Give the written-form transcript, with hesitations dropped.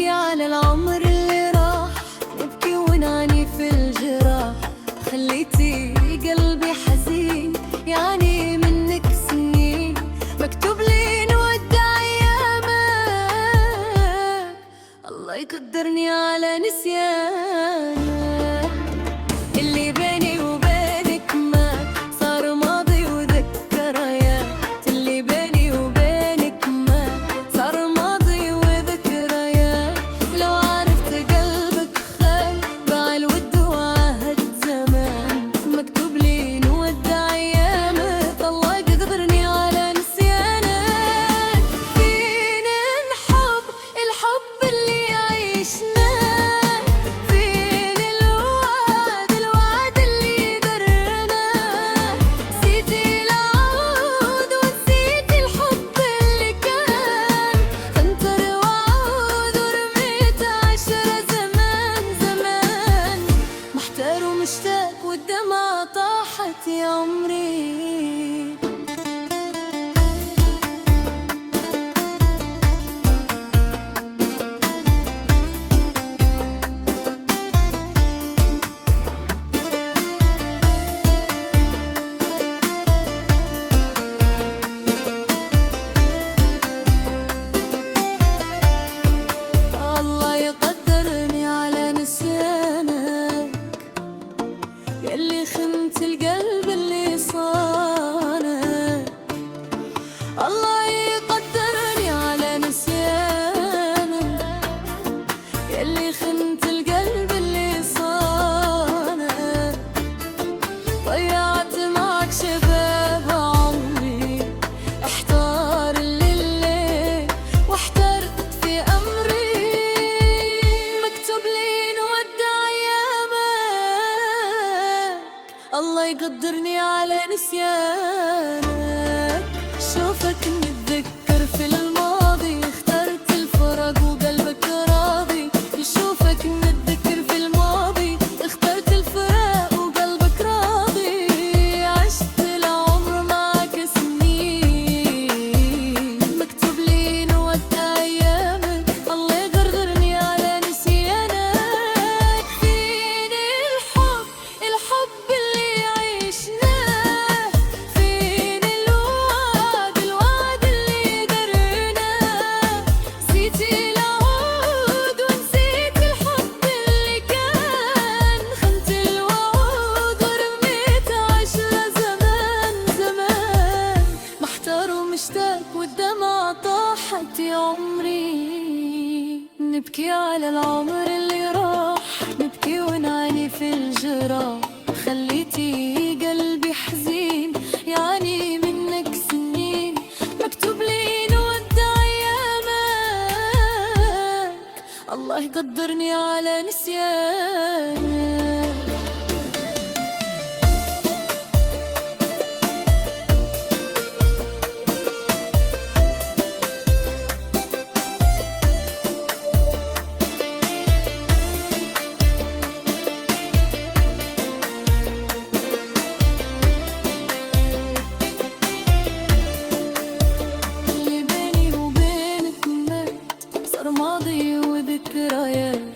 نبكي على العمر اللي راح، نبكي ونعاني في الجراح. خليتي قلبي حزين يعني منك سنين، مكتوب لي نودع ايامك. الله يقدرني على نسيانك. اللي بيني وبينك ما صار ماضي وذكريات، اللي بيني وبينك ما صار ماضي وذكريات. لو عرفت قلبك خان باع الود وعهد زمان، مكتوب لي نودع ايامك. الله يقدرني على نسيانك. فين نحب الحب اللي عشناه، فين الوعد اللي درناه. نسيتي العود ونسيت الحب اللي كان، فانتر وعود ورميت عشرة زمان زمان. محتار ومشتاق والدمعة طاحت يا عمري. الله يقدرني على نسيانك، ياللي خنت القلب اللي صانك. الله يقدرني على نسيانك، ياللي خنت القلب اللي صانك. ضيعت معك شباب عمري، احتار الليل واحترت في أمري. مكتوب لي نودع أيامك، الله يقدرني على نسيانك. شوفك متذكر في الماضي، اخترت الفراق وقلبك راضي. يشوفك متذكر في الماضي، اخترت الفراق وقلبك راضي. عشت العمر معك سنين، مكتوب لي نودع ايامك. الله يقدرني على نسيانك. فين الحب اللي عشناه، فين الوعد اللي درناه. نسيتي العود ونسيت الحب اللي كان، خنت الوعود ورميت عشرة زمان زمان. محتار ومشتاق والدمعة طاحت يا عمري. نبكي على العمر اللي راح، نبكي ونعاني في الجراح. خليتي قلبي حزين يعني منك سنين، مكتوب لي نودع ايامك. الله يقدرني على نسيانك. اللي بيني وبينك مات صار ماضي وذكريات،